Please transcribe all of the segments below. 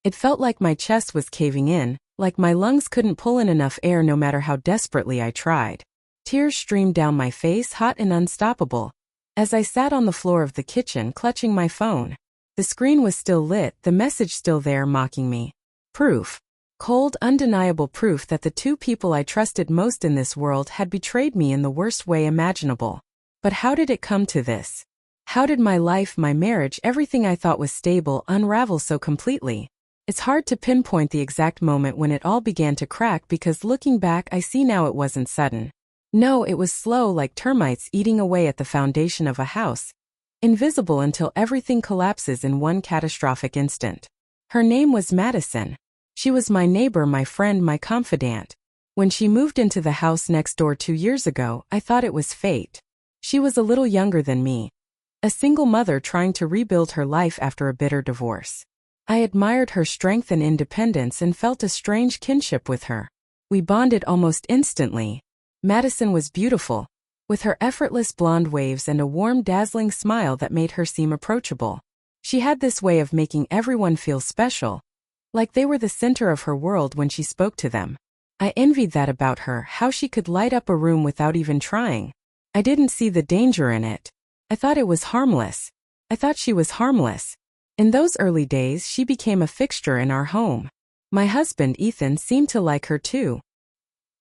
It felt like my chest was caving in, like my lungs couldn't pull in enough air no matter how desperately I tried. Tears streamed down my face, hot and unstoppable. As I sat on the floor of the kitchen clutching my phone. The screen was still lit, the message still there mocking me. Proof. Cold, undeniable proof that the two people I trusted most in this world had betrayed me in the worst way imaginable. But how did it come to this? How did my life, my marriage, everything I thought was stable, unravel so completely? It's hard to pinpoint the exact moment when it all began to crack because looking back I see now it wasn't sudden. No, it was slow like termites eating away at the foundation of a house. Invisible until everything collapses in one catastrophic instant. Her name was Madison. She was my neighbor, my friend, my confidant. When she moved into the house next door 2 years ago, I thought it was fate. She was a little younger than me. A single mother trying to rebuild her life after a bitter divorce. I admired her strength and independence and felt a strange kinship with her. We bonded almost instantly. Madison was beautiful, with her effortless blonde waves and a warm, dazzling smile that made her seem approachable. She had this way of making everyone feel special, like they were the center of her world when she spoke to them. I envied that about her, how she could light up a room without even trying. I didn't see the danger in it. I thought it was harmless. I thought she was harmless. In those early days, she became a fixture in our home. My husband, Ethan, seemed to like her too.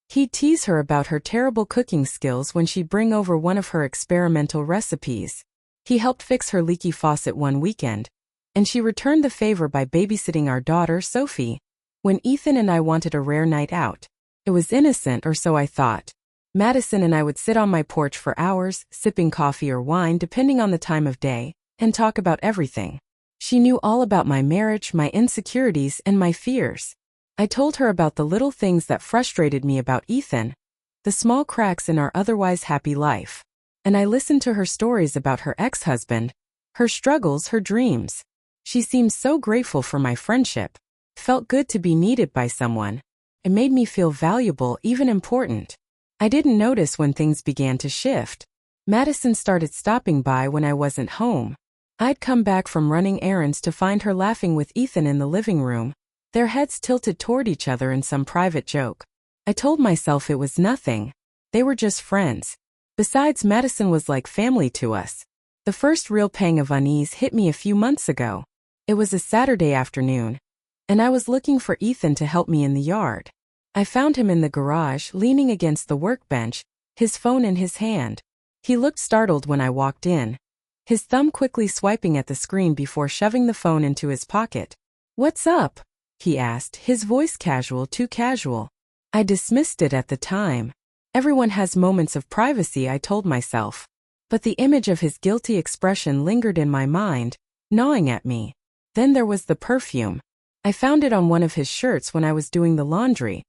He'd tease her about her terrible cooking skills when she'd bring over one of her experimental recipes. He helped fix her leaky faucet one weekend, and she returned the favor by babysitting our daughter, Sophie, when Ethan and I wanted a rare night out. It was innocent, or so I thought. Madison and I would sit on my porch for hours, sipping coffee or wine depending on the time of day, and talk about everything. She knew all about my marriage, my insecurities, and my fears. I told her about the little things that frustrated me about Ethan, the small cracks in our otherwise happy life. And I listened to her stories about her ex-husband, her struggles, her dreams. She seemed so grateful for my friendship. Felt good to be needed by someone. It made me feel valuable, even important. I didn't notice when things began to shift. Madison started stopping by when I wasn't home. I'd come back from running errands to find her laughing with Ethan in the living room, their heads tilted toward each other in some private joke. I told myself it was nothing. They were just friends. Besides, Madison was like family to us. The first real pang of unease hit me a few months ago. It was a Saturday afternoon, and I was looking for Ethan to help me in the yard. I found him in the garage, leaning against the workbench, his phone in his hand. He looked startled when I walked in, his thumb quickly swiping at the screen before shoving the phone into his pocket. "What's up?" he asked, his voice casual, too casual. I dismissed it at the time. Everyone has moments of privacy, I told myself. But the image of his guilty expression lingered in my mind, gnawing at me. Then there was the perfume. I found it on one of his shirts when I was doing the laundry.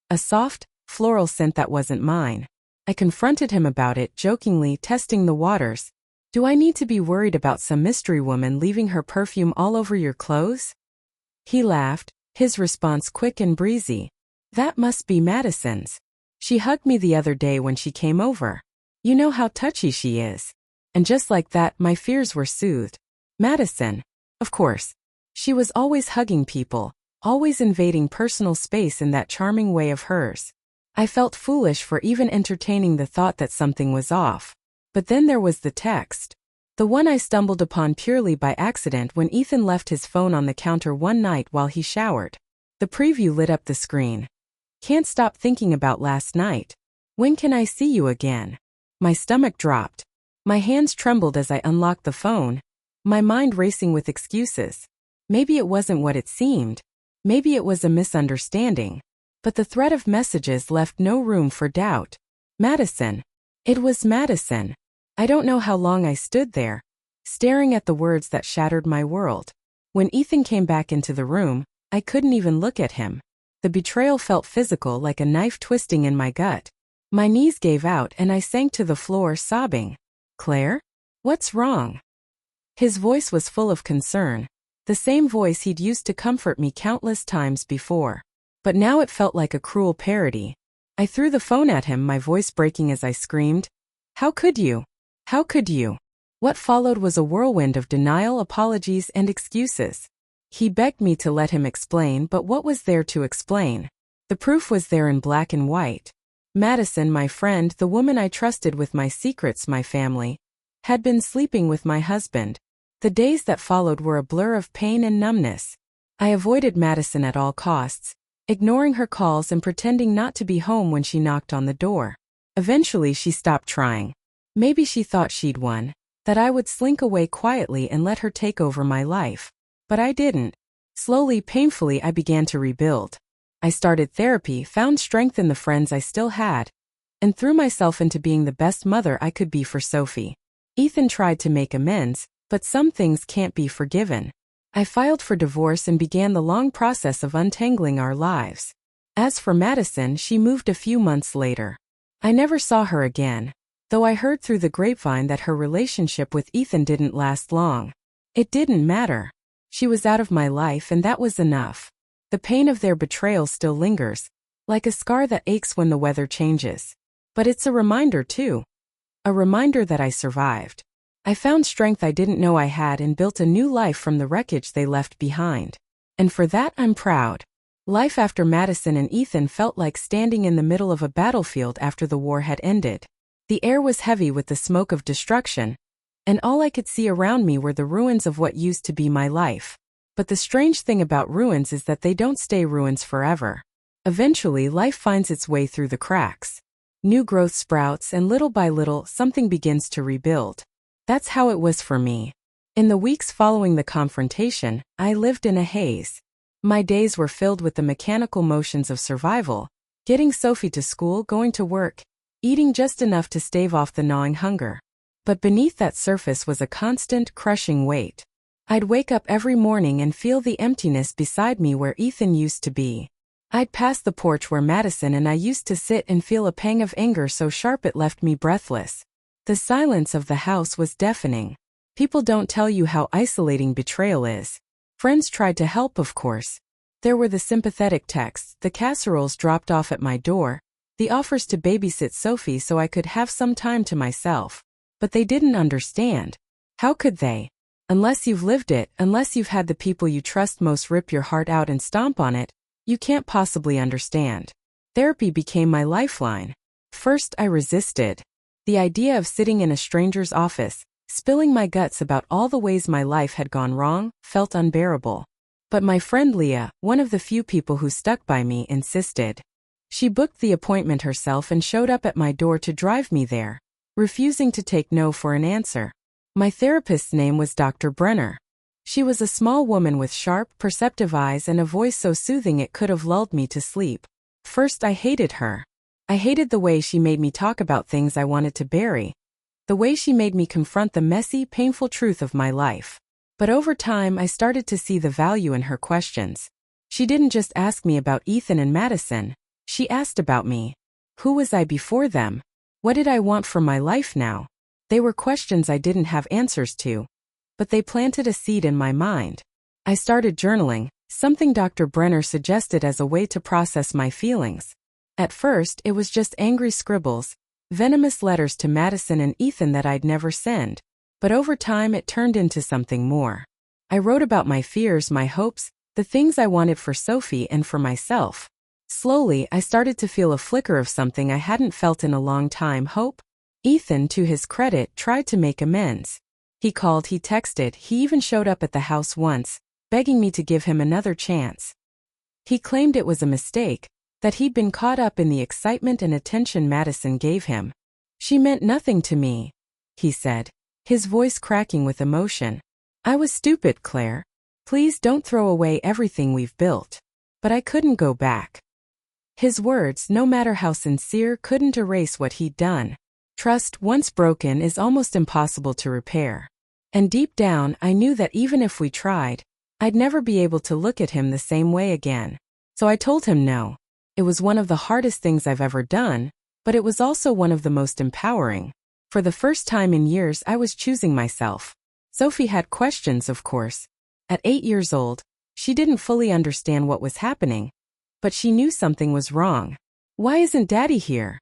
A soft, floral scent that wasn't mine. I confronted him about it, jokingly testing the waters. "Do I need to be worried about some mystery woman leaving her perfume all over your clothes?" He laughed, his response quick and breezy. "That must be Madison's. She hugged me the other day when she came over. You know how touchy she is." And just like that, my fears were soothed. Madison. Of course. She was always hugging people, always invading personal space in that charming way of hers. I felt foolish for even entertaining the thought that something was off. But then there was the text. The one I stumbled upon purely by accident when Ethan left his phone on the counter one night while he showered. The preview lit up the screen. "Can't stop thinking about last night. When can I see you again?" My stomach dropped. My hands trembled as I unlocked the phone, my mind racing with excuses. Maybe it wasn't what it seemed. Maybe it was a misunderstanding. But the thread of messages left no room for doubt. Madison. It was Madison. I don't know how long I stood there, staring at the words that shattered my world. When Ethan came back into the room, I couldn't even look at him. The betrayal felt physical, like a knife twisting in my gut. My knees gave out and I sank to the floor sobbing. "Claire? What's wrong?" His voice was full of concern, the same voice he'd used to comfort me countless times before. But now it felt like a cruel parody. I threw the phone at him, my voice breaking as I screamed, "How could you? How could you?" What followed was a whirlwind of denial, apologies, and excuses. He begged me to let him explain, but what was there to explain? The proof was there in black and white. Madison, my friend, the woman I trusted with my secrets, my family, had been sleeping with my husband. The days that followed were a blur of pain and numbness. I avoided Madison at all costs, ignoring her calls and pretending not to be home when she knocked on the door. Eventually she stopped trying. Maybe she thought she'd won, that I would slink away quietly and let her take over my life. But I didn't. Slowly, painfully, I began to rebuild. I started therapy, found strength in the friends I still had, and threw myself into being the best mother I could be for Sophie. Ethan tried to make amends, but some things can't be forgiven. I filed for divorce and began the long process of untangling our lives. As for Madison, she moved a few months later. I never saw her again, though I heard through the grapevine that her relationship with Ethan didn't last long. It didn't matter. She was out of my life and that was enough. The pain of their betrayal still lingers, like a scar that aches when the weather changes. But it's a reminder too. A reminder that I survived. I found strength I didn't know I had and built a new life from the wreckage they left behind. And for that I'm proud. Life after Madison and Ethan felt like standing in the middle of a battlefield after the war had ended. The air was heavy with the smoke of destruction, and all I could see around me were the ruins of what used to be my life. But the strange thing about ruins is that they don't stay ruins forever. Eventually, life finds its way through the cracks. New growth sprouts, and little by little, something begins to rebuild. That's how it was for me. In the weeks following the confrontation, I lived in a haze. My days were filled with the mechanical motions of survival, getting Sophie to school, going to work, eating just enough to stave off the gnawing hunger. But beneath that surface was a constant, crushing weight. I'd wake up every morning and feel the emptiness beside me where Ethan used to be. I'd pass the porch where Madison and I used to sit and feel a pang of anger so sharp it left me breathless. The silence of the house was deafening. People don't tell you how isolating betrayal is. Friends tried to help, of course. There were the sympathetic texts, the casseroles dropped off at my door, the offers to babysit Sophie so I could have some time to myself. But they didn't understand. How could they? Unless you've lived it, unless you've had the people you trust most rip your heart out and stomp on it, you can't possibly understand. Therapy became my lifeline. First, I resisted. The idea of sitting in a stranger's office, spilling my guts about all the ways my life had gone wrong, felt unbearable. But my friend Leah, one of the few people who stuck by me, insisted. She booked the appointment herself and showed up at my door to drive me there, refusing to take no for an answer. My therapist's name was Dr. Brenner. She was a small woman with sharp, perceptive eyes and a voice so soothing it could have lulled me to sleep. First, I hated her. I hated the way she made me talk about things I wanted to bury. The way she made me confront the messy, painful truth of my life. But over time, I started to see the value in her questions. She didn't just ask me about Ethan and Madison. She asked about me. Who was I before them? What did I want for my life now? They were questions I didn't have answers to, but they planted a seed in my mind. I started journaling, something Dr. Brenner suggested as a way to process my feelings. At first, it was just angry scribbles, venomous letters to Madison and Ethan that I'd never send. But over time, it turned into something more. I wrote about my fears, my hopes, the things I wanted for Sophie and for myself. Slowly, I started to feel a flicker of something I hadn't felt in a long time: hope. Ethan, to his credit, tried to make amends. He called, he texted, he even showed up at the house once, begging me to give him another chance. He claimed it was a mistake, that he'd been caught up in the excitement and attention Madison gave him. She meant nothing to me, he said, his voice cracking with emotion. I was stupid, Claire. Please don't throw away everything we've built. But I couldn't go back. His words, no matter how sincere, couldn't erase what he'd done. Trust, once broken, is almost impossible to repair. And deep down, I knew that even if we tried, I'd never be able to look at him the same way again. So I told him no. It was one of the hardest things I've ever done, but it was also one of the most empowering. For the first time in years, I was choosing myself. Sophie had questions, of course. At 8 years old, she didn't fully understand what was happening, but she knew something was wrong. Why isn't Daddy here?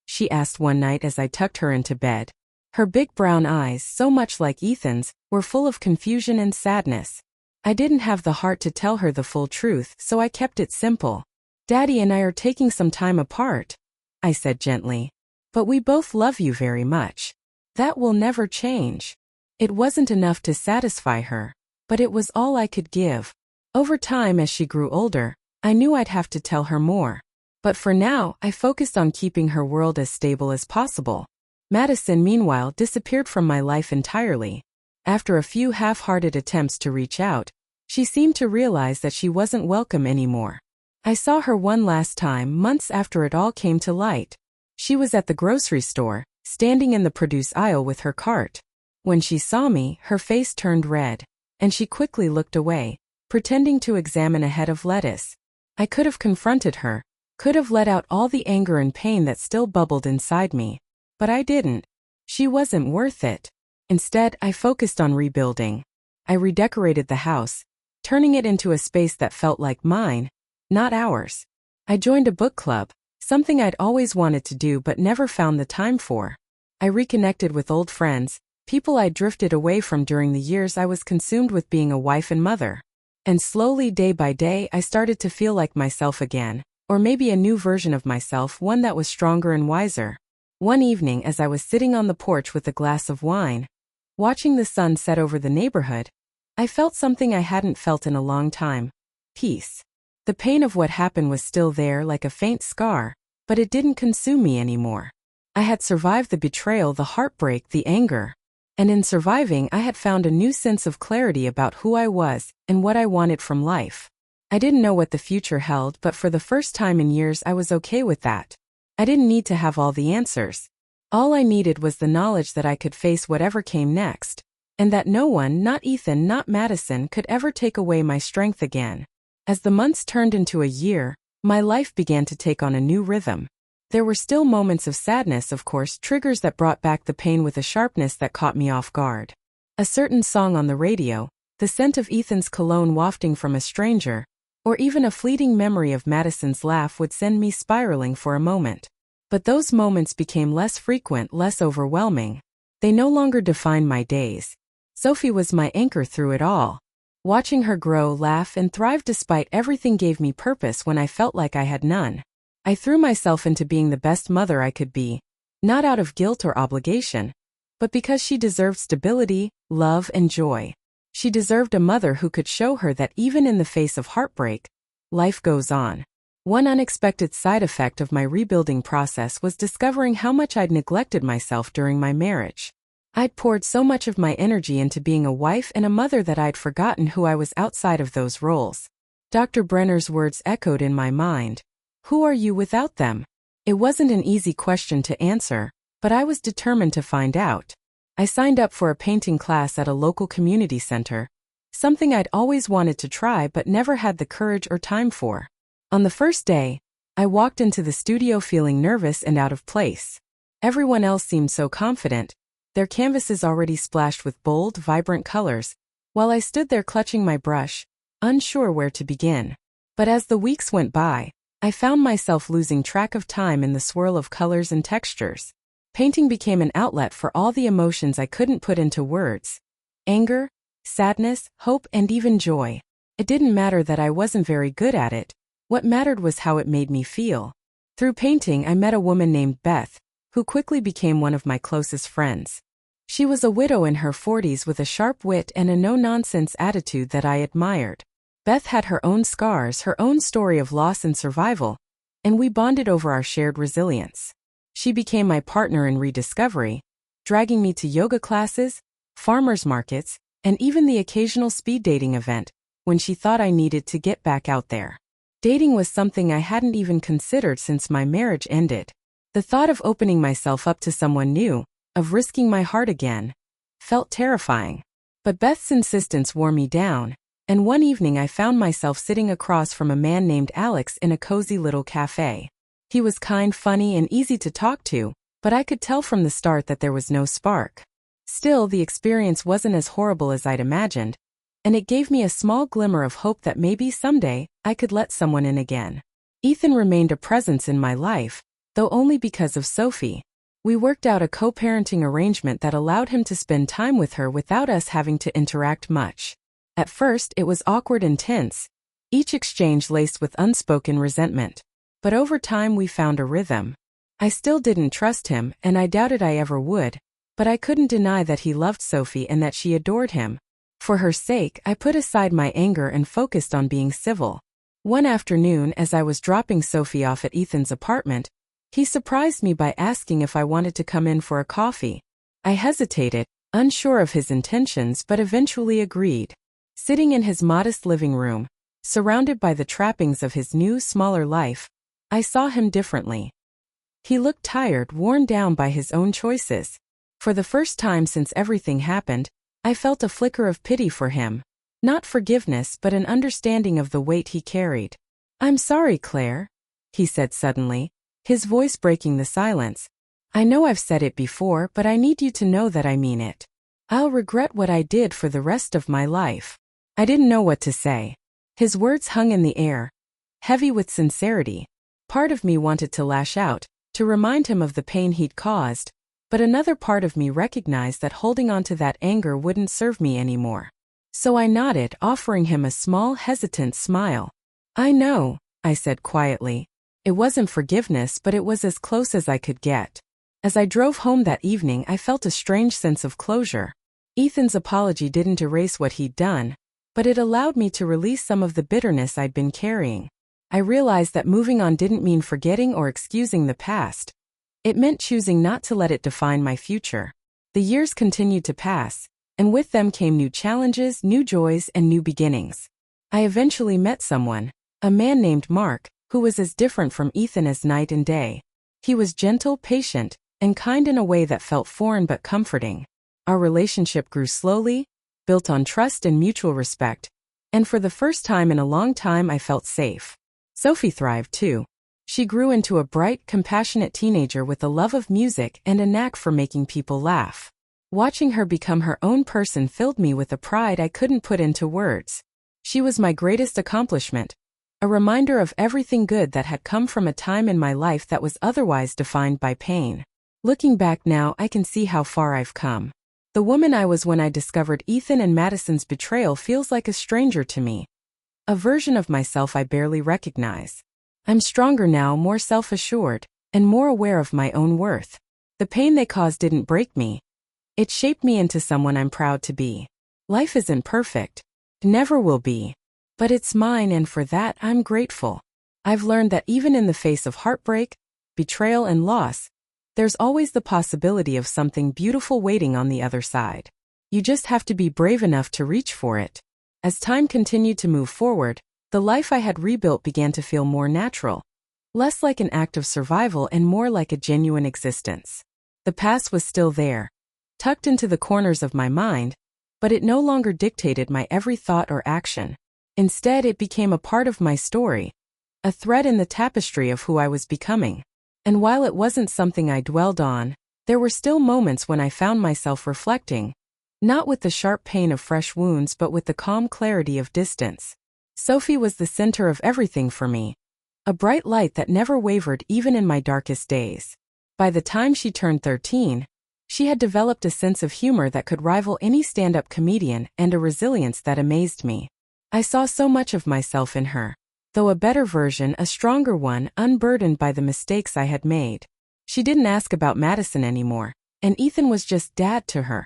She asked one night as I tucked her into bed. Her big brown eyes, so much like Ethan's, were full of confusion and sadness. I didn't have the heart to tell her the full truth, so I kept it simple. Daddy and I are taking some time apart, I said gently. But we both love you very much. That will never change. It wasn't enough to satisfy her, but it was all I could give. Over time, as she grew older, I knew I'd have to tell her more. But for now, I focused on keeping her world as stable as possible. Madison, meanwhile, disappeared from my life entirely. After a few half-hearted attempts to reach out, she seemed to realize that she wasn't welcome anymore. I saw her one last time months after it all came to light. She was at the grocery store, standing in the produce aisle with her cart. When she saw me, her face turned red, and she quickly looked away, pretending to examine a head of lettuce. I could have confronted her, could have let out all the anger and pain that still bubbled inside me. But I didn't. She wasn't worth it. Instead, I focused on rebuilding. I redecorated the house, turning it into a space that felt like mine, not ours. I joined a book club, something I'd always wanted to do but never found the time for. I reconnected with old friends, people I'd drifted away from during the years I was consumed with being a wife and mother. And slowly, day by day, I started to feel like myself again, or maybe a new version of myself, one that was stronger and wiser. One evening, as I was sitting on the porch with a glass of wine, watching the sun set over the neighborhood, I felt something I hadn't felt in a long time: peace. The pain of what happened was still there like a faint scar, but it didn't consume me anymore. I had survived the betrayal, the heartbreak, the anger. And in surviving, I had found a new sense of clarity about who I was and what I wanted from life. I didn't know what the future held, but for the first time in years I was okay with that. I didn't need to have all the answers. All I needed was the knowledge that I could face whatever came next, and that no one, not Ethan, not Madison, could ever take away my strength again. As the months turned into a year, my life began to take on a new rhythm. There were still moments of sadness, of course, triggers that brought back the pain with a sharpness that caught me off guard. A certain song on the radio, the scent of Ethan's cologne wafting from a stranger, or even a fleeting memory of Madison's laugh would send me spiraling for a moment. But those moments became less frequent, less overwhelming. They no longer defined my days. Sophie was my anchor through it all. Watching her grow, laugh, and thrive despite everything gave me purpose when I felt like I had none. I threw myself into being the best mother I could be, not out of guilt or obligation, but because she deserved stability, love, and joy. She deserved a mother who could show her that even in the face of heartbreak, life goes on. One unexpected side effect of my rebuilding process was discovering how much I'd neglected myself during my marriage. I'd poured so much of my energy into being a wife and a mother that I'd forgotten who I was outside of those roles. Dr. Brenner's words echoed in my mind. Who are you without them? It wasn't an easy question to answer, but I was determined to find out. I signed up for a painting class at a local community center, something I'd always wanted to try but never had the courage or time for. On the first day, I walked into the studio feeling nervous and out of place. Everyone else seemed so confident, their canvases already splashed with bold, vibrant colors, while I stood there clutching my brush, unsure where to begin. But as the weeks went by, I found myself losing track of time in the swirl of colors and textures. Painting became an outlet for all the emotions I couldn't put into words. Anger, sadness, hope, and even joy. It didn't matter that I wasn't very good at it. What mattered was how it made me feel. Through painting, I met a woman named Beth, who quickly became one of my closest friends. She was a widow in her 40s with a sharp wit and a no-nonsense attitude that I admired. Beth had her own scars, her own story of loss and survival, and we bonded over our shared resilience. She became my partner in rediscovery, dragging me to yoga classes, farmers markets, and even the occasional speed dating event, when she thought I needed to get back out there. Dating was something I hadn't even considered since my marriage ended. The thought of opening myself up to someone new, of risking my heart again, felt terrifying. But Beth's insistence wore me down, and one evening I found myself sitting across from a man named Alex in a cozy little cafe. He was kind, funny, and easy to talk to, but I could tell from the start that there was no spark. Still, the experience wasn't as horrible as I'd imagined, and it gave me a small glimmer of hope that maybe someday I could let someone in again. Ethan remained a presence in my life, though only because of Sophie. We worked out a co-parenting arrangement that allowed him to spend time with her without us having to interact much. At first, it was awkward and tense, each exchange laced with unspoken resentment. But over time we found a rhythm. I still didn't trust him, and I doubted I ever would, but I couldn't deny that he loved Sophie and that she adored him. For her sake, I put aside my anger and focused on being civil. One afternoon, as I was dropping Sophie off at Ethan's apartment, he surprised me by asking if I wanted to come in for a coffee. I hesitated, unsure of his intentions, but eventually agreed. Sitting in his modest living room, surrounded by the trappings of his new, smaller life, I saw him differently. He looked tired, worn down by his own choices. For the first time since everything happened, I felt a flicker of pity for him. Not forgiveness, but an understanding of the weight he carried. "I'm sorry, Claire," he said suddenly, his voice breaking the silence. "I know I've said it before, but I need you to know that I mean it. I'll regret what I did for the rest of my life." I didn't know what to say. His words hung in the air, heavy with sincerity. Part of me wanted to lash out, to remind him of the pain he'd caused, but another part of me recognized that holding on to that anger wouldn't serve me anymore. So I nodded, offering him a small, hesitant smile. "I know," I said quietly. It wasn't forgiveness, but it was as close as I could get. As I drove home that evening, I felt a strange sense of closure. Ethan's apology didn't erase what he'd done, but it allowed me to release some of the bitterness I'd been carrying. I realized that moving on didn't mean forgetting or excusing the past. It meant choosing not to let it define my future. The years continued to pass, and with them came new challenges, new joys, and new beginnings. I eventually met someone, a man named Mark, who was as different from Ethan as night and day. He was gentle, patient, and kind in a way that felt foreign but comforting. Our relationship grew slowly, built on trust and mutual respect, and for the first time in a long time I felt safe. Sophie thrived too. She grew into a bright, compassionate teenager with a love of music and a knack for making people laugh. Watching her become her own person filled me with a pride I couldn't put into words. She was my greatest accomplishment, a reminder of everything good that had come from a time in my life that was otherwise defined by pain. Looking back now, I can see how far I've come. The woman I was when I discovered Ethan and Madison's betrayal feels like a stranger to me, a version of myself I barely recognize. I'm stronger now, more self-assured, and more aware of my own worth. The pain they caused didn't break me. It shaped me into someone I'm proud to be. Life isn't perfect. Never will be. But it's mine, and for that I'm grateful. I've learned that even in the face of heartbreak, betrayal, and loss, there's always the possibility of something beautiful waiting on the other side. You just have to be brave enough to reach for it. As time continued to move forward, the life I had rebuilt began to feel more natural, less like an act of survival and more like a genuine existence. The past was still there, tucked into the corners of my mind, but it no longer dictated my every thought or action. Instead, it became a part of my story, a thread in the tapestry of who I was becoming. And while it wasn't something I dwelled on, there were still moments when I found myself reflecting, not with the sharp pain of fresh wounds but with the calm clarity of distance. Sophie was the center of everything for me, a bright light that never wavered even in my darkest days. By the time she turned 13, she had developed a sense of humor that could rival any stand-up comedian and a resilience that amazed me. I saw so much of myself in her, though a better version, a stronger one, unburdened by the mistakes I had made. She didn't ask about Madison anymore, and Ethan was just dad to her,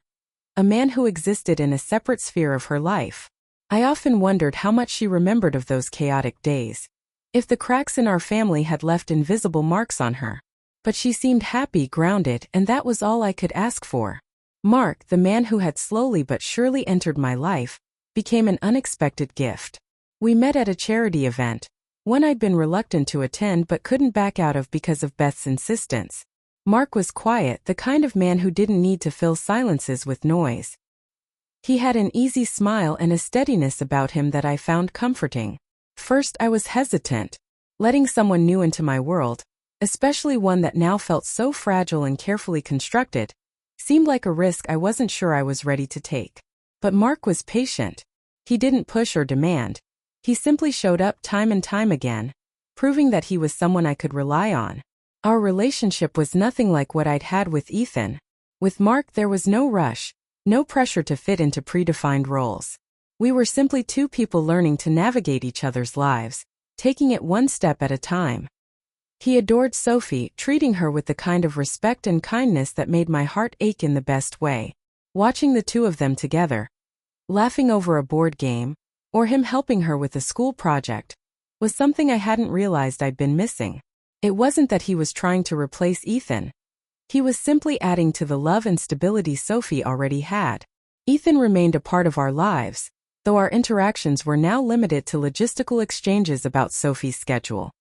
a man who existed in a separate sphere of her life. I often wondered how much she remembered of those chaotic days, if the cracks in our family had left invisible marks on her. But she seemed happy, grounded, and that was all I could ask for. Mark, the man who had slowly but surely entered my life, became an unexpected gift. We met at a charity event, one I'd been reluctant to attend but couldn't back out of because of Beth's insistence. Mark was quiet, the kind of man who didn't need to fill silences with noise. He had an easy smile and a steadiness about him that I found comforting. First, I was hesitant. Letting someone new into my world, especially one that now felt so fragile and carefully constructed, seemed like a risk I wasn't sure I was ready to take. But Mark was patient. He didn't push or demand. He simply showed up time and time again, proving that he was someone I could rely on. Our relationship was nothing like what I'd had with Ethan. With Mark, there was no rush, no pressure to fit into predefined roles. We were simply two people learning to navigate each other's lives, taking it one step at a time. He adored Sophie, treating her with the kind of respect and kindness that made my heart ache in the best way. Watching the two of them together, laughing over a board game, or him helping her with a school project, was something I hadn't realized I'd been missing. It wasn't that he was trying to replace Ethan. He was simply adding to the love and stability Sophie already had. Ethan remained a part of our lives, though our interactions were now limited to logistical exchanges about Sophie's schedule.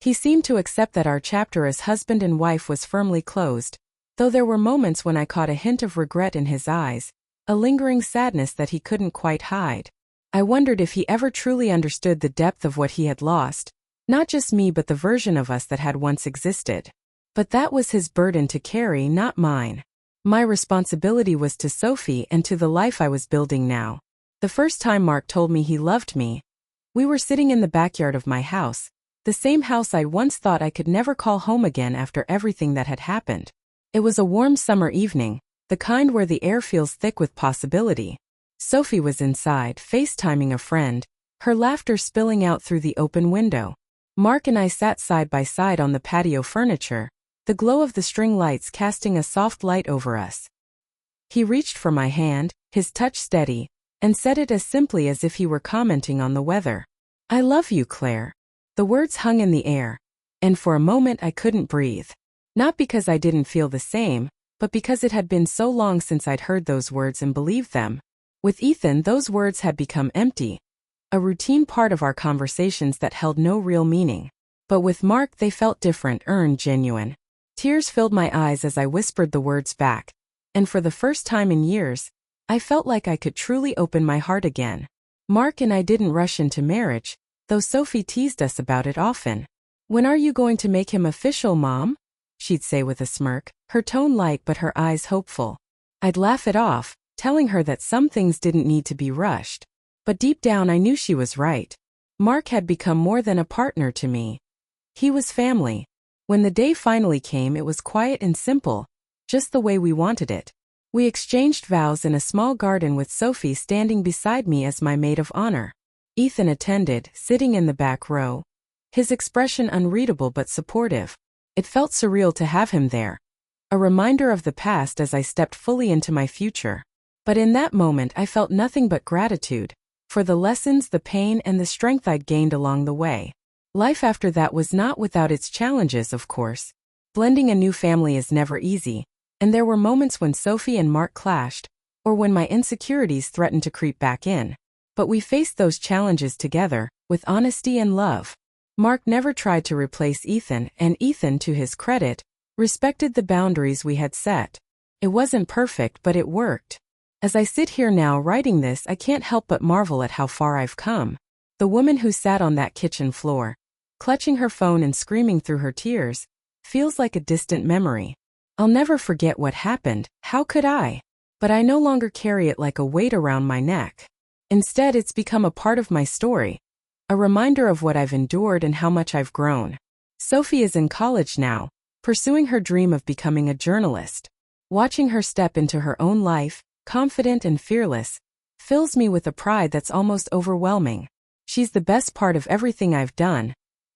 He seemed to accept that our chapter as husband and wife was firmly closed, though there were moments when I caught a hint of regret in his eyes, a lingering sadness that he couldn't quite hide. I wondered if he ever truly understood the depth of what he had lost, not just me but the version of us that had once existed. But that was his burden to carry, not mine. My responsibility was to Sophie and to the life I was building now. The first time Mark told me he loved me, we were sitting in the backyard of my house, the same house I'd once thought I could never call home again after everything that had happened. It was a warm summer evening, the kind where the air feels thick with possibility. Sophie was inside, FaceTiming a friend, her laughter spilling out through the open window. Mark and I sat side by side on the patio furniture, the glow of the string lights casting a soft light over us. He reached for my hand, his touch steady, and said it as simply as if he were commenting on the weather. "I love you, Claire." The words hung in the air, and for a moment I couldn't breathe. Not because I didn't feel the same, but because it had been so long since I'd heard those words and believed them. With Ethan, those words had become empty, a routine part of our conversations that held no real meaning. But with Mark they felt different, earned, genuine. Tears filled my eyes as I whispered the words back, and for the first time in years, I felt like I could truly open my heart again. Mark and I didn't rush into marriage, though Sophie teased us about it often. "When are you going to make him official, Mom?" she'd say with a smirk, her tone light but her eyes hopeful. I'd laugh it off, telling her that some things didn't need to be rushed. But deep down I knew she was right. Mark had become more than a partner to me. He was family. When the day finally came, it was quiet and simple, just the way we wanted it. We exchanged vows in a small garden with Sophie standing beside me as my maid of honor. Ethan attended, sitting in the back row, his expression unreadable but supportive. It felt surreal to have him there, a reminder of the past as I stepped fully into my future. But in that moment I felt nothing but gratitude, for the lessons, the pain, and the strength I'd gained along the way. Life after that was not without its challenges, of course. Blending a new family is never easy, and there were moments when Sophie and Mark clashed, or when my insecurities threatened to creep back in. But we faced those challenges together, with honesty and love. Mark never tried to replace Ethan, and Ethan, to his credit, respected the boundaries we had set. It wasn't perfect, but it worked. As I sit here now writing this, I can't help but marvel at how far I've come. The woman who sat on that kitchen floor, clutching her phone and screaming through her tears, feels like a distant memory. I'll never forget what happened, how could I? But I no longer carry it like a weight around my neck. Instead, it's become a part of my story, a reminder of what I've endured and how much I've grown. Sophie is in college now, pursuing her dream of becoming a journalist. Watching her step into her own life, confident and fearless, fills me with a pride that's almost overwhelming. She's the best part of everything I've done,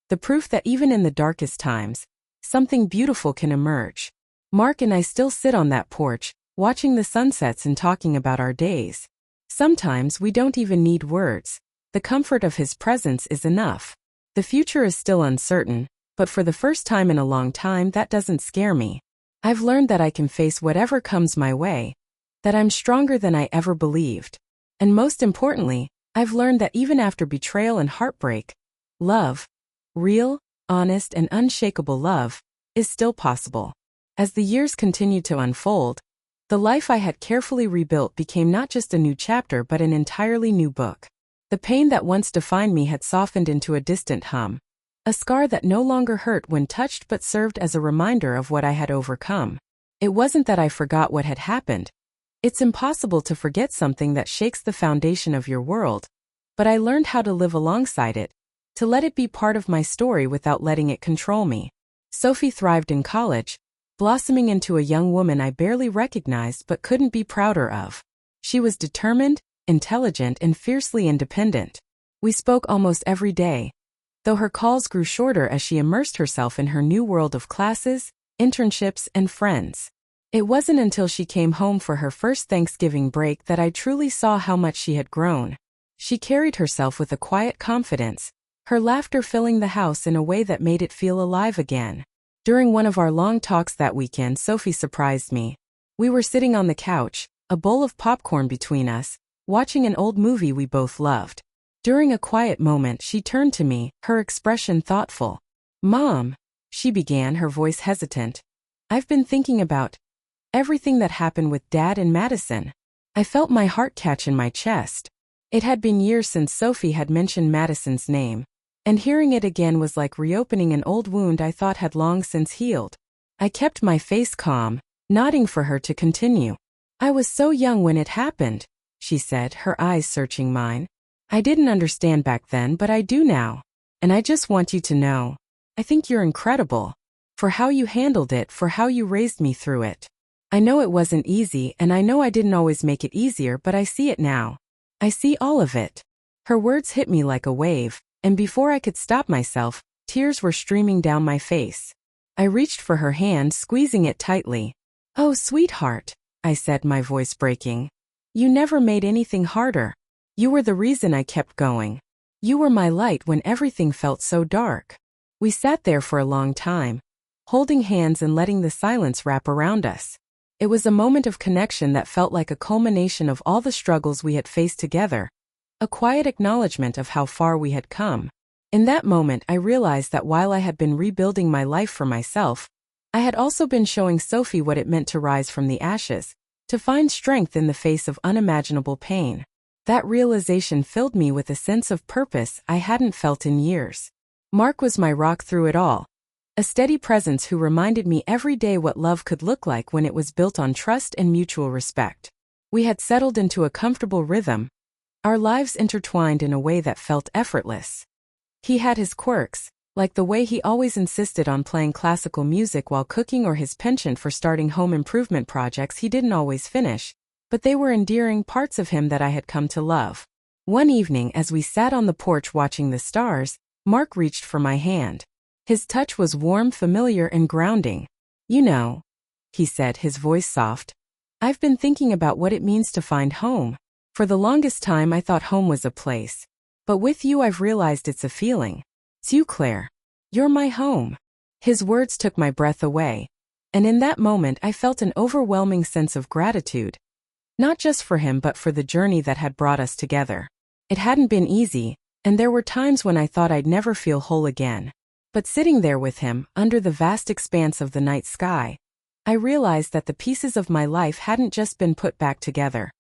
the proof that even in the darkest times, something beautiful can emerge. Mark and I still sit on that porch, watching the sunsets and talking about our days. Sometimes we don't even need words. The comfort of his presence is enough. The future is still uncertain, but for the first time in a long time that doesn't scare me. I've learned that I can face whatever comes my way, that I'm stronger than I ever believed. And most importantly, I've learned that even after betrayal and heartbreak, love, real, honest, and unshakable love, is still possible. As the years continued to unfold, the life I had carefully rebuilt became not just a new chapter but an entirely new book. The pain that once defined me had softened into a distant hum, a scar that no longer hurt when touched but served as a reminder of what I had overcome. It wasn't that I forgot what had happened. It's impossible to forget something that shakes the foundation of your world, but I learned how to live alongside it, to let it be part of my story without letting it control me. Sophie thrived in college, blossoming into a young woman I barely recognized but couldn't be prouder of. She was determined, intelligent, and fiercely independent. We spoke almost every day, though her calls grew shorter as she immersed herself in her new world of classes, internships, and friends. It wasn't until she came home for her first Thanksgiving break that I truly saw how much she had grown. She carried herself with a quiet confidence, her laughter filling the house in a way that made it feel alive again. During one of our long talks that weekend, Sophie surprised me. We were sitting on the couch, a bowl of popcorn between us, watching an old movie we both loved. During a quiet moment, she turned to me, her expression thoughtful. "Mom," she began, her voice hesitant. "I've been thinking about everything that happened with Dad and Madison." I felt my heart catch in my chest. It had been years since Sophie had mentioned Madison's name, and hearing it again was like reopening an old wound I thought had long since healed. I kept my face calm, nodding for her to continue. "I was so young when it happened," she said, her eyes searching mine. "I didn't understand back then, but I do now. And I just want you to know, I think you're incredible. For how you handled it, for how you raised me through it. I know it wasn't easy, and I know I didn't always make it easier, but I see it now. I see all of it." Her words hit me like a wave, and before I could stop myself, tears were streaming down my face. I reached for her hand, squeezing it tightly. "Oh, sweetheart," I said, my voice breaking. "You never made anything harder. You were the reason I kept going. You were my light when everything felt so dark." We sat there for a long time, holding hands and letting the silence wrap around us. It was a moment of connection that felt like a culmination of all the struggles we had faced together, a quiet acknowledgement of how far we had come. In that moment, I realized that while I had been rebuilding my life for myself, I had also been showing Sophie what it meant to rise from the ashes, to find strength in the face of unimaginable pain. That realization filled me with a sense of purpose I hadn't felt in years. Mark was my rock through it all, a steady presence who reminded me every day what love could look like when it was built on trust and mutual respect. We had settled into a comfortable rhythm, our lives intertwined in a way that felt effortless. He had his quirks, like the way he always insisted on playing classical music while cooking, or his penchant for starting home improvement projects he didn't always finish, but they were endearing parts of him that I had come to love. One evening, as we sat on the porch watching the stars, Mark reached for my hand. His touch was warm, familiar, and grounding. "You know," he said, his voice soft, "I've been thinking about what it means to find home. For the longest time I thought home was a place. But with you I've realized it's a feeling. It's you, Claire. You're my home." His words took my breath away, and in that moment I felt an overwhelming sense of gratitude. Not just for him, but for the journey that had brought us together. It hadn't been easy, and there were times when I thought I'd never feel whole again. But sitting there with him, under the vast expanse of the night sky, I realized that the pieces of my life hadn't just been put back together.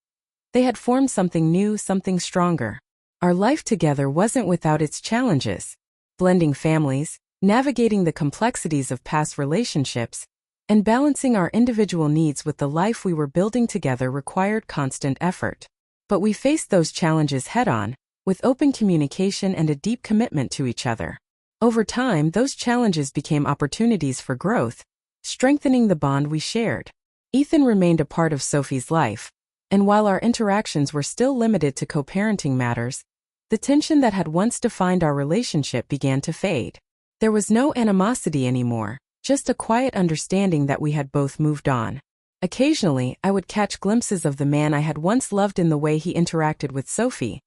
They had formed something new, something stronger. Our life together wasn't without its challenges. Blending families, navigating the complexities of past relationships, and balancing our individual needs with the life we were building together required constant effort. But we faced those challenges head-on, with open communication and a deep commitment to each other. Over time, those challenges became opportunities for growth, strengthening the bond we shared. Ethan remained a part of Sophie's life, and while our interactions were still limited to co-parenting matters, the tension that had once defined our relationship began to fade. There was no animosity anymore, just a quiet understanding that we had both moved on. Occasionally, I would catch glimpses of the man I had once loved in the way he interacted with Sophie,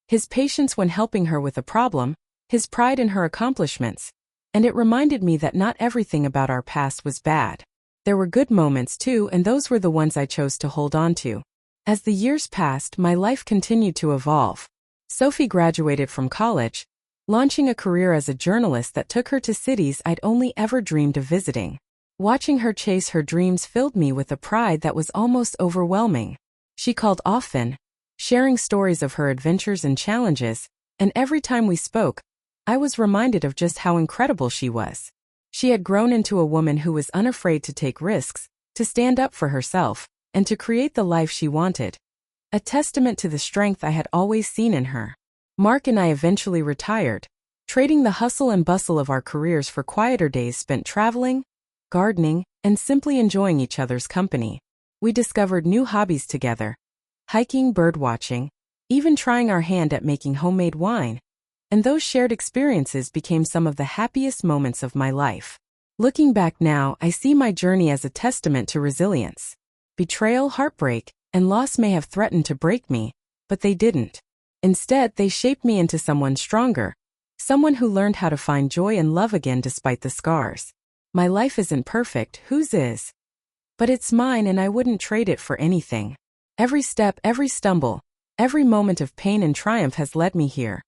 his patience when helping her with a problem, his pride in her accomplishments, and it reminded me that not everything about our past was bad. There were good moments too, and those were the ones I chose to hold on to. As the years passed, my life continued to evolve. Sophie graduated from college, launching a career as a journalist that took her to cities I'd only ever dreamed of visiting. Watching her chase her dreams filled me with a pride that was almost overwhelming. She called often, sharing stories of her adventures and challenges, and every time we spoke, I was reminded of just how incredible she was. She had grown into a woman who was unafraid to take risks, to stand up for herself, and to create the life she wanted. A testament to the strength I had always seen in her. Mark and I eventually retired, trading the hustle and bustle of our careers for quieter days spent traveling, gardening, and simply enjoying each other's company. We discovered new hobbies together: hiking, birdwatching, even trying our hand at making homemade wine. And those shared experiences became some of the happiest moments of my life. Looking back now, I see my journey as a testament to resilience. Betrayal, heartbreak, and loss may have threatened to break me, but they didn't. Instead, they shaped me into someone stronger, someone who learned how to find joy and love again despite the scars. My life isn't perfect, whose is? But it's mine, and I wouldn't trade it for anything. Every step, every stumble, every moment of pain and triumph has led me here,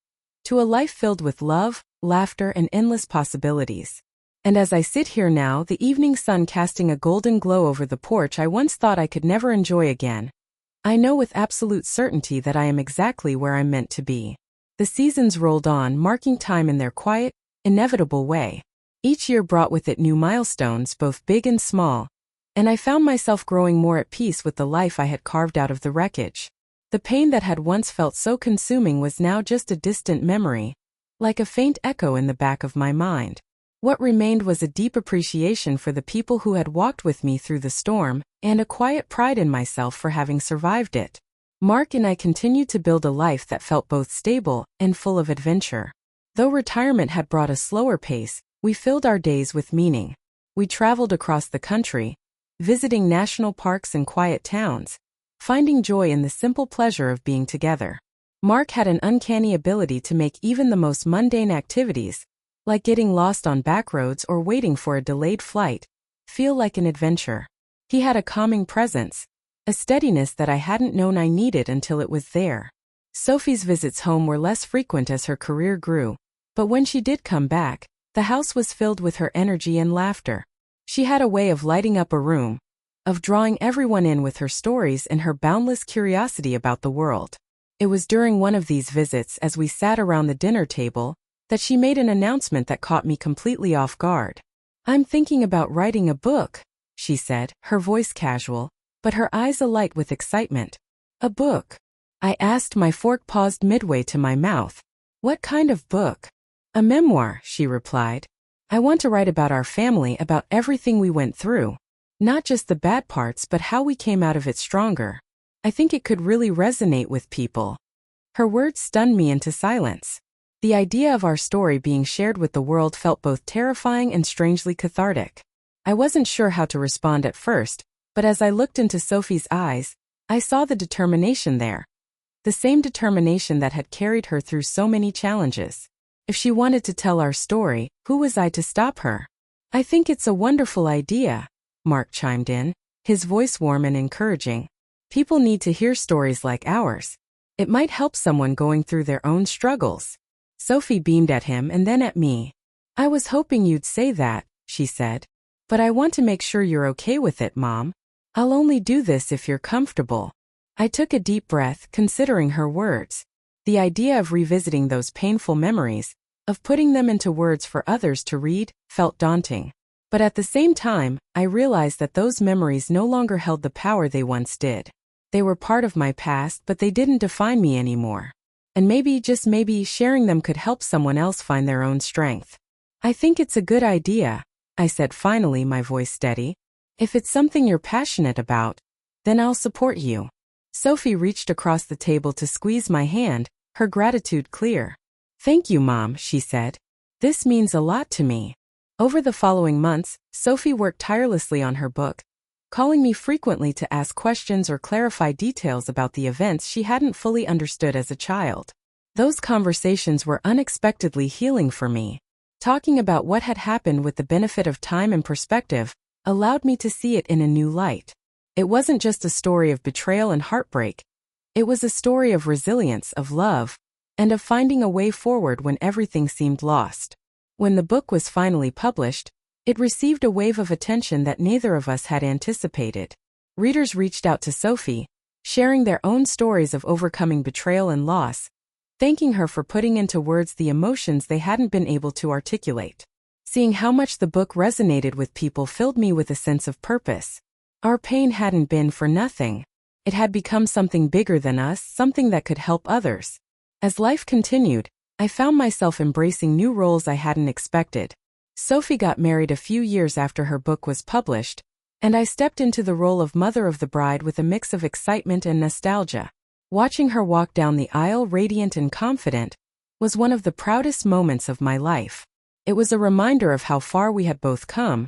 to a life filled with love, laughter, and endless possibilities. And as I sit here now, the evening sun casting a golden glow over the porch I once thought I could never enjoy again, I know with absolute certainty that I am exactly where I'm meant to be. The seasons rolled on, marking time in their quiet, inevitable way. Each year brought with it new milestones, both big and small, and I found myself growing more at peace with the life I had carved out of the wreckage. The pain that had once felt so consuming was now just a distant memory, like a faint echo in the back of my mind. What remained was a deep appreciation for the people who had walked with me through the storm, and a quiet pride in myself for having survived it. Mark and I continued to build a life that felt both stable and full of adventure. Though retirement had brought a slower pace, we filled our days with meaning. We traveled across the country, visiting national parks and quiet towns, finding joy in the simple pleasure of being together. Mark had an uncanny ability to make even the most mundane activities, like getting lost on back roads or waiting for a delayed flight, feel like an adventure. He had a calming presence, a steadiness that I hadn't known I needed until it was there. Sophie's visits home were less frequent as her career grew, but when she did come back, the house was filled with her energy and laughter. She had a way of lighting up a room, of drawing everyone in with her stories and her boundless curiosity about the world. It was during one of these visits, as we sat around the dinner table, that she made an announcement that caught me completely off guard. "I'm thinking about writing a book," she said, her voice casual, but her eyes alight with excitement. "A book?" I asked, my fork paused midway to my mouth. "What kind of book?" "A memoir," she replied. "I want to write about our family, about everything we went through. Not just the bad parts, but how we came out of it stronger. I think it could really resonate with people." Her words stunned me into silence. The idea of our story being shared with the world felt both terrifying and strangely cathartic. I wasn't sure how to respond at first, but as I looked into Sophie's eyes, I saw the determination there. The same determination that had carried her through so many challenges. If she wanted to tell our story, who was I to stop her? "I think it's a wonderful idea," Mark chimed in, his voice warm and encouraging. "People need to hear stories like ours. It might help someone going through their own struggles." Sophie beamed at him and then at me. "I was hoping you'd say that," she said. "But I want to make sure you're okay with it, Mom. I'll only do this if you're comfortable." I took a deep breath, considering her words. The idea of revisiting those painful memories, of putting them into words for others to read, felt daunting. But at the same time, I realized that those memories no longer held the power they once did. They were part of my past, but they didn't define me anymore. And maybe, just maybe, sharing them could help someone else find their own strength. "I think it's a good idea," I said finally, my voice steady. "If it's something you're passionate about, then I'll support you." Sophie reached across the table to squeeze my hand, her gratitude clear. "Thank you, Mom," she said. "This means a lot to me." Over the following months, Sophie worked tirelessly on her book, calling me frequently to ask questions or clarify details about the events she hadn't fully understood as a child. Those conversations were unexpectedly healing for me. Talking about what had happened with the benefit of time and perspective allowed me to see it in a new light. It wasn't just a story of betrayal and heartbreak. It was a story of resilience, of love, and of finding a way forward when everything seemed lost. When the book was finally published, it received a wave of attention that neither of us had anticipated. Readers reached out to Sophie, sharing their own stories of overcoming betrayal and loss, thanking her for putting into words the emotions they hadn't been able to articulate. Seeing how much the book resonated with people filled me with a sense of purpose. Our pain hadn't been for nothing. It had become something bigger than us, something that could help others. As life continued, I found myself embracing new roles I hadn't expected. Sophie got married a few years after her book was published, and I stepped into the role of mother of the bride with a mix of excitement and nostalgia. Watching her walk down the aisle radiant and confident was one of the proudest moments of my life. It was a reminder of how far we had both come,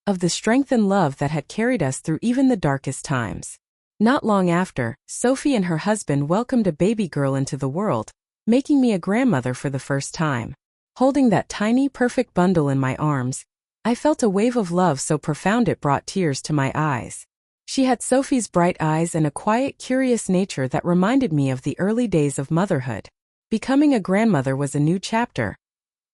of the strength and love that had carried us through even the darkest times. Not long after, Sophie and her husband welcomed a baby girl into the world, making me a grandmother for the first time. Holding that tiny, perfect bundle in my arms, I felt a wave of love so profound it brought tears to my eyes. She had Sophie's bright eyes and a quiet, curious nature that reminded me of the early days of motherhood. Becoming a grandmother was a new chapter,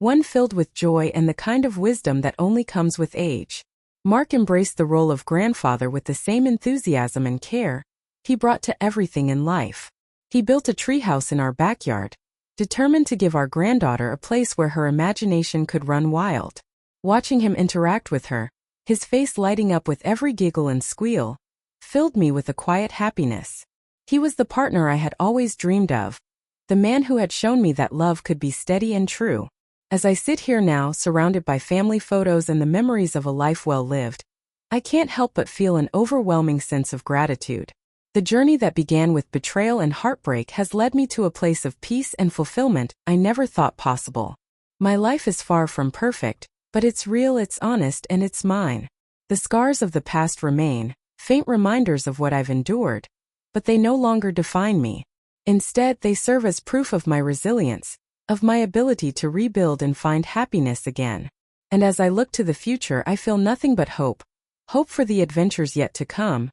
one filled with joy and the kind of wisdom that only comes with age. Mark embraced the role of grandfather with the same enthusiasm and care he brought to everything in life. He built a treehouse in our backyard, determined to give our granddaughter a place where her imagination could run wild. Watching him interact with her, his face lighting up with every giggle and squeal, filled me with a quiet happiness. He was the partner I had always dreamed of, the man who had shown me that love could be steady and true. As I sit here now, surrounded by family photos and the memories of a life well lived, I can't help but feel an overwhelming sense of gratitude. The journey that began with betrayal and heartbreak has led me to a place of peace and fulfillment I never thought possible. My life is far from perfect, but it's real, it's honest, and it's mine. The scars of the past remain, faint reminders of what I've endured, but they no longer define me. Instead, they serve as proof of my resilience, of my ability to rebuild and find happiness again. And as I look to the future, I feel nothing but hope. Hope for the adventures yet to come,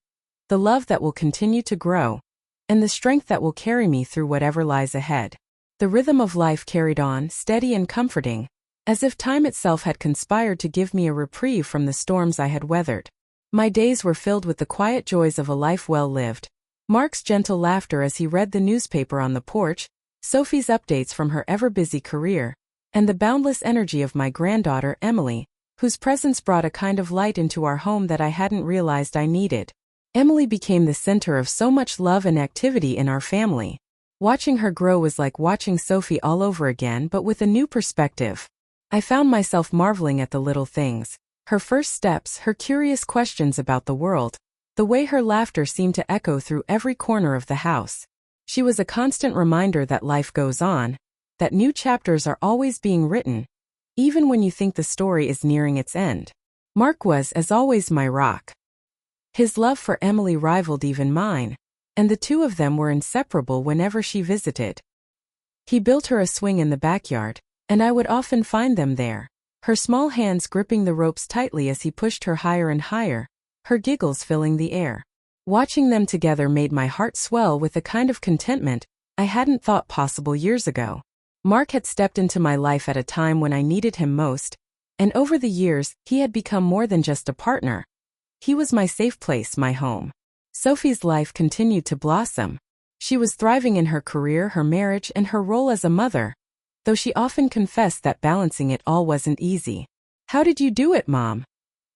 the love that will continue to grow, and the strength that will carry me through whatever lies ahead. The rhythm of life carried on, steady and comforting, as if time itself had conspired to give me a reprieve from the storms I had weathered. My days were filled with the quiet joys of a life well lived. Mark's gentle laughter as he read the newspaper on the porch, Sophie's updates from her ever-busy career, and the boundless energy of my granddaughter, Emily, whose presence brought a kind of light into our home that I hadn't realized I needed. Emily became the center of so much love and activity in our family. Watching her grow was like watching Sophie all over again, but with a new perspective. I found myself marveling at the little things, her first steps, her curious questions about the world, the way her laughter seemed to echo through every corner of the house. She was a constant reminder that life goes on, that new chapters are always being written, even when you think the story is nearing its end. Mark was, as always, my rock. His love for Emily rivaled even mine, and the two of them were inseparable whenever she visited. He built her a swing in the backyard, and I would often find them there, her small hands gripping the ropes tightly as he pushed her higher and higher, her giggles filling the air. Watching them together made my heart swell with a kind of contentment I hadn't thought possible years ago. Mark had stepped into my life at a time when I needed him most, and over the years, he had become more than just a partner. He was my safe place, my home. Sophie's life continued to blossom. She was thriving in her career, her marriage, and her role as a mother, though she often confessed that balancing it all wasn't easy. "How did you do it, Mom?"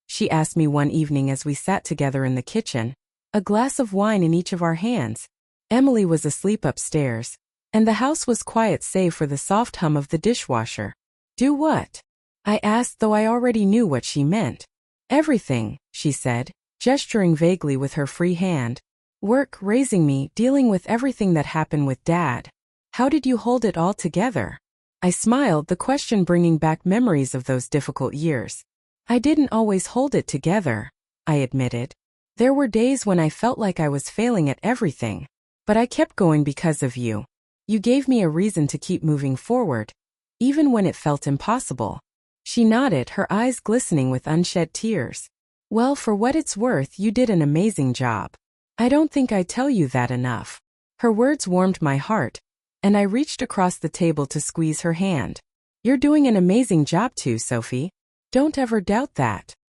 she asked me one evening as we sat together in the kitchen, a glass of wine in each of our hands. Emily was asleep upstairs, and the house was quiet save for the soft hum of the dishwasher. "Do what?" I asked, though I already knew what she meant. "Everything," she said, gesturing vaguely with her free hand. "Work, raising me, dealing with everything that happened with Dad. How did you hold it all together?" I smiled, the question bringing back memories of those difficult years. "I didn't always hold it together," I admitted. "There were days when I felt like I was failing at everything. But I kept going because of you. You gave me a reason to keep moving forward, even when it felt impossible." She nodded, her eyes glistening with unshed tears. "Well, for what it's worth, you did an amazing job. I don't think I tell you that enough." Her words warmed my heart, and I reached across the table to squeeze her hand. "You're doing an amazing job too, Sophie. Don't ever doubt that."